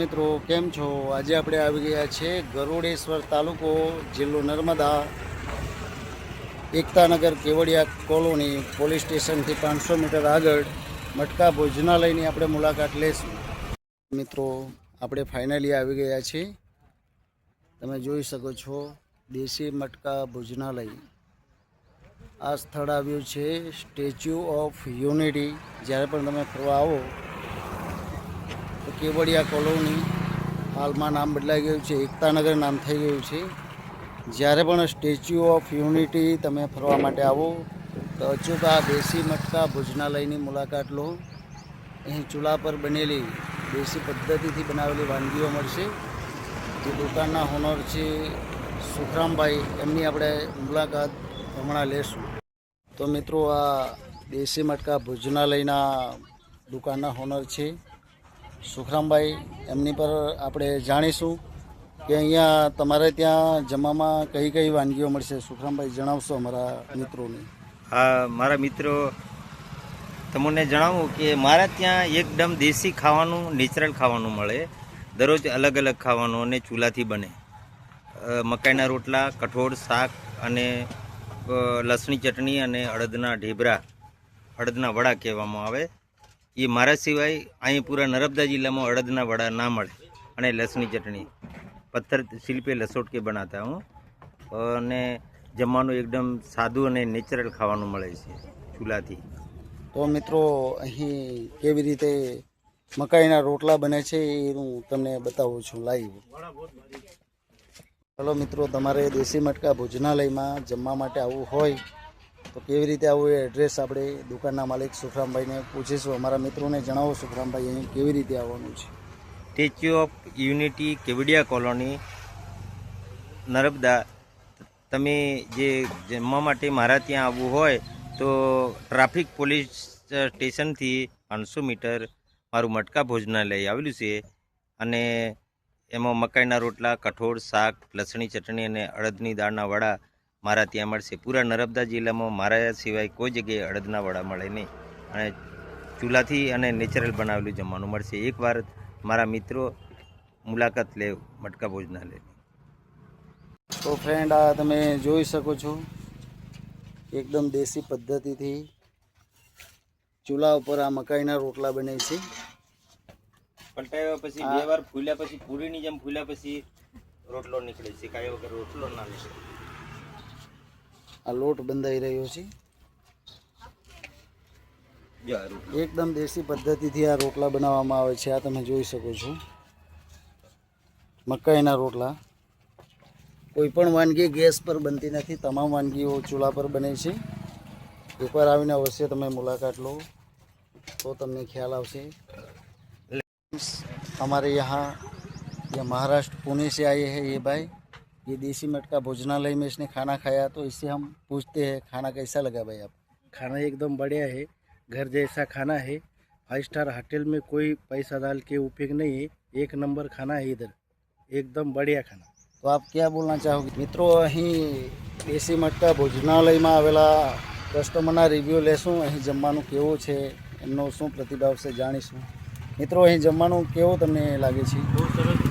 મિત્રો, કેમ છો? આજે આપણે આવી ગયા છે ગરુડેશ્વર તાલુકો, જિલ્લો નર્મદા, એકતાનગર કેવડિયા કોલોની, પોલીસ સ્ટેશનથી 500 મીટર આગળ મટકા ભોજનાલયની આપણે મુલાકાત લઈશું. મિત્રો, આપણે ફાઇનલી આવી ગયા છીએ. તમે જોઈ શકો છો દેશી મટકા ભોજનાલય. આ સ્થળ આવ્યું છે સ્ટેચ્યુ ઓફ યુનિટી. જ્યારે પણ તમે ફરવા આવો તો કેવડિયા કોલોની, હાલમાં નામ બદલાઈ ગયું છે, એકતાનગર નામ થઈ ગયું છે. જ્યારે પણ સ્ટેચ્યુ ઓફ યુનિટી તમે ફરવા માટે આવો તો અચૂક આ દેશી મટકા ભોજનાલયની મુલાકાત લો. અહીં ચૂલા પર બનેલી દેશી પદ્ધતિથી બનાવેલી વાનગીઓ મળશે. જે દુકાનના ઓનર છે સુખરામભાઈ, એમની આપણે મુલાકાત હમણાં લેશું. તો મિત્રો, આ દેશી મટકા ભોજનાલયના દુકાનના ઓનર છે સુખરામભાઈ. એમની પર આપણે જાણીશું કે અહીંયા તમારે ત્યાં જમવામાં કઈ કઈ વાનગીઓ મળશે. સુખરામભાઈ, જણાવશો અમારા મિત્રોને? હા, મારા મિત્રો, તમને જણાવું કે મારા ત્યાં એકદમ દેશી ખાવાનું, નેચરલ ખાવાનું મળે. દરરોજ અલગ અલગ ખાવાનું અને ચૂલાથી બને. મકાઈના રોટલા, કઠોળ, શાક અને લસણી ચટણી અને અડદના ઢેબરા, અડદના વડા કહેવામાં આવે. એ મારા સિવાય અહીં પૂરા નર્મદા જિલ્લામાં અડદના વડા ના મળે. અને લસણી ચટણી પથ્થર શિલ્પે લસોટ કે બનાતા હું. અને જમવાનું એકદમ સાદું અને નેચરલ ખાવાનું મળે છે ચૂલાથી. તો મિત્રો, અહીં કેવી રીતે મકાઈના રોટલા બને છે એ હું તમને બતાવું છું લાઈવ. ચલો મિત્રો, તમારે દેશી મટકા ભોજનાલયમાં જમવા માટે આવવું હોય તો કેવી રીતે આવવું એ એડ્રેસ આપણે દુકાનના માલિક સુખરામભાઈને પૂછીશું. અમારા મિત્રોને જણાવો સુખરામભાઈ, અહીં કેવી રીતે આવવાનું છે? Statue of unity, Kevadia colony, Narmada. તમે જે જમવા માટે મારા ત્યાં આવવું હોય તો ટ્રાફિક પોલીસ સ્ટેશનથી 500 મીટર મારું મટકા ભોજનાલય આવેલું છે. અને એમાં મકાઈના રોટલા, કઠોળ, શાક, લસણી ચટણી અને અડદની દાળના વડા મારા ત્યાં મળશે. પૂરા નર્મદા જિલ્લામાં મારા સિવાય કોઈ જગ્યાએ અડદના વડા મળે નહીં. અને ચૂલાથી અને નેચરલ બનાવેલું જમવાનું મળશે. એકવાર મારા મિત્રો મુલાકાત લે મટકા ભોજનાલય. તો ફ્રેન્ડ, આ તમે જોઈ શકો છો એકદમ દેશી પદ્ધતિથી ચૂલા ઉપર આ મકાઈના રોટલા બને છે. પલટાવ્યા પછી 2 વાર ફૂલ્યા પછી, પૂરીની જેમ ફૂલ્યા પછી રોટલો નીકળે છે. કાંઈ વગર રોટલો ના નીકળે. આ લોટ બંધાઈ રહ્યો છે. એકદમ દેશી પદ્ધતિથી આ રોટલા બનાવવામાં આવે છે. આ તમે જોઈ શકો છો મકાઈના રોટલા. કોઈ પણ વાનગી ગેસ પર બનતી નથી, તમામ વાનગીઓ ચૂલા પર બને છે. એકવાર આવીને અવશ્ય તમે મુલાકાત લો तो तमने ख्याल आवशे. हमारे यहाँ ये महाराष्ट्र पुणे से आए हैं ये भाई. ये देसी मटका भोजनालय में इसने खाना खाया तो इससे हम पूछते हैं खाना कैसा लगा भाई आप? खाना एकदम बढ़िया है, घर जैसा खाना है. 5 स्टार होटल में कोई पैसा डाल के उपयोग नहीं है. 1 नंबर खाना है इधर, एकदम बढ़िया खाना. तो आप क्या बोलना चाहोगे? मित्रों, અહીં દેશી મટકા ભોજનાલયમાં આવેલા કસ્ટમરના રિવ્યૂ લેશું. અહીં જમવાનું કેવું છે, એમનો શું પ્રતિભાવ છે જાણીશું. મિત્રો, અહીં જમવાનું કેવું તમને લાગે છે? બહુ સરસ